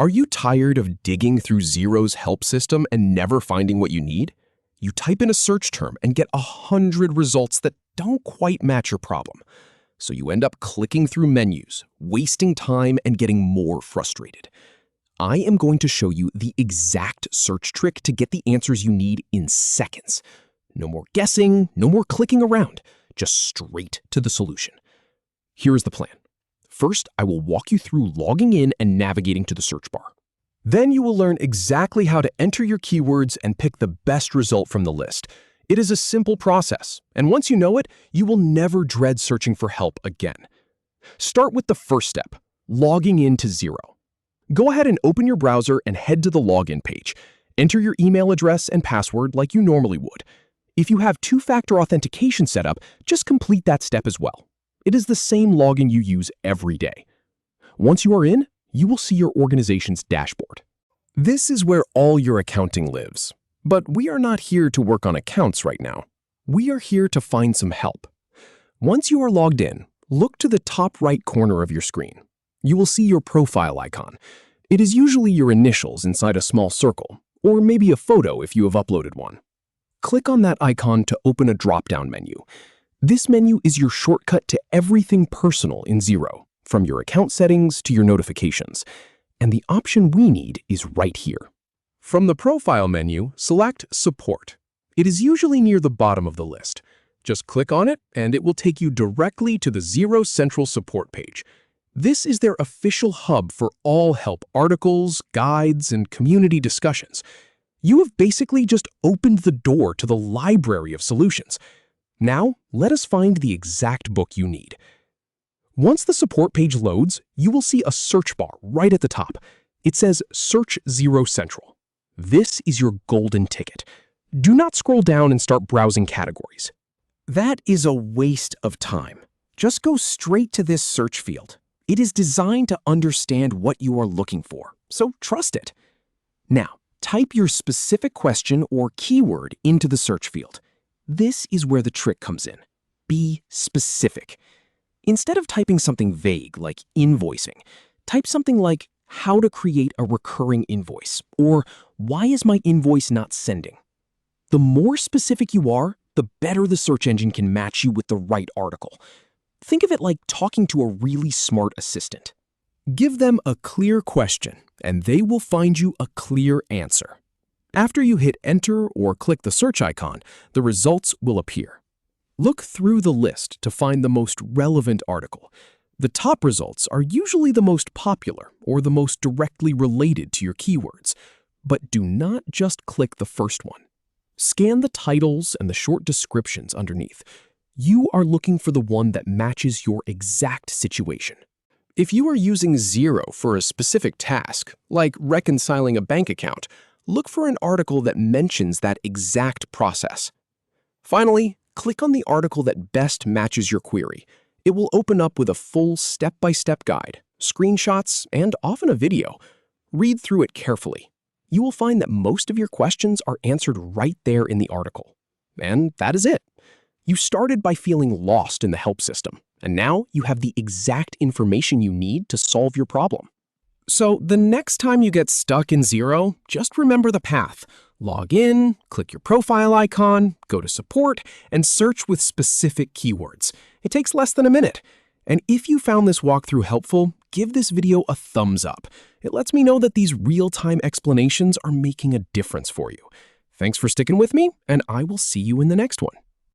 Are you tired of digging through Xero's help system and never finding what you need? You type in a search term and get 100 results that don't quite match your problem. So you end up clicking through menus, wasting time and getting more frustrated. I am going to show you the exact search trick to get the answers you need in seconds. No more guessing, no more clicking around, just straight to the solution. Here is the plan. First, I will walk you through logging in and navigating to the search bar. Then you will learn exactly how to enter your keywords and pick the best result from the list. It is a simple process, and once you know it, you will never dread searching for help again. Start with the first step, logging into Xero. Go ahead and open your browser and head to the login page. Enter your email address and password like you normally would. If you have two-factor authentication set up, just complete that step as well. It is the same login you use every day. Once you are in, you will see your organization's dashboard. This is where all your accounting lives. But we are not here to work on accounts right now. We are here to find some help. Once you are logged in, look to the top right corner of your screen. You will see your profile icon. It is usually your initials inside a small circle, or maybe a photo if you have uploaded one. Click on that icon to open a drop-down menu. This menu is your shortcut to everything personal in Xero, from your account settings to your notifications. And the option we need is right here. From the Profile menu, select Support. It is usually near the bottom of the list. Just click on it, and it will take you directly to the Xero Central support page. This is their official hub for all help articles, guides, and community discussions. You have basically just opened the door to the library of solutions. Now, let us find the exact book you need. Once the support page loads, you will see a search bar right at the top. It says Search Xero Central. This is your golden ticket. Do not scroll down and start browsing categories. That is a waste of time. Just go straight to this search field. It is designed to understand what you are looking for, so trust it. Now, type your specific question or keyword into the search field. This is where the trick comes in. Be specific. Instead of typing something vague like invoicing, type something like how to create a recurring invoice or why is my invoice not sending? The more specific you are, the better the search engine can match you with the right article. Think of it like talking to a really smart assistant. Give them a clear question and they will find you a clear answer. After you hit enter or click the search icon, the results will appear. Look through the list to find the most relevant article. The top results are usually the most popular or the most directly related to your keywords. But do not just click the first one. Scan the titles and the short descriptions underneath. You are looking for the one that matches your exact situation. If you are using Xero for a specific task, like reconciling a bank account, look for an article that mentions that exact process. Finally, click on the article that best matches your query. It will open up with a full step-by-step guide, screenshots, and often a video. Read through it carefully. You will find that most of your questions are answered right there in the article. And that is it. You started by feeling lost in the help system, and now you have the exact information you need to solve your problem. So the next time you get stuck in Xero, just remember the path. Log in, click your profile icon, go to support, and search with specific keywords. It takes less than a minute. And if you found this walkthrough helpful, give this video a thumbs up. It lets me know that these real-time explanations are making a difference for you. Thanks for sticking with me, and I will see you in the next one.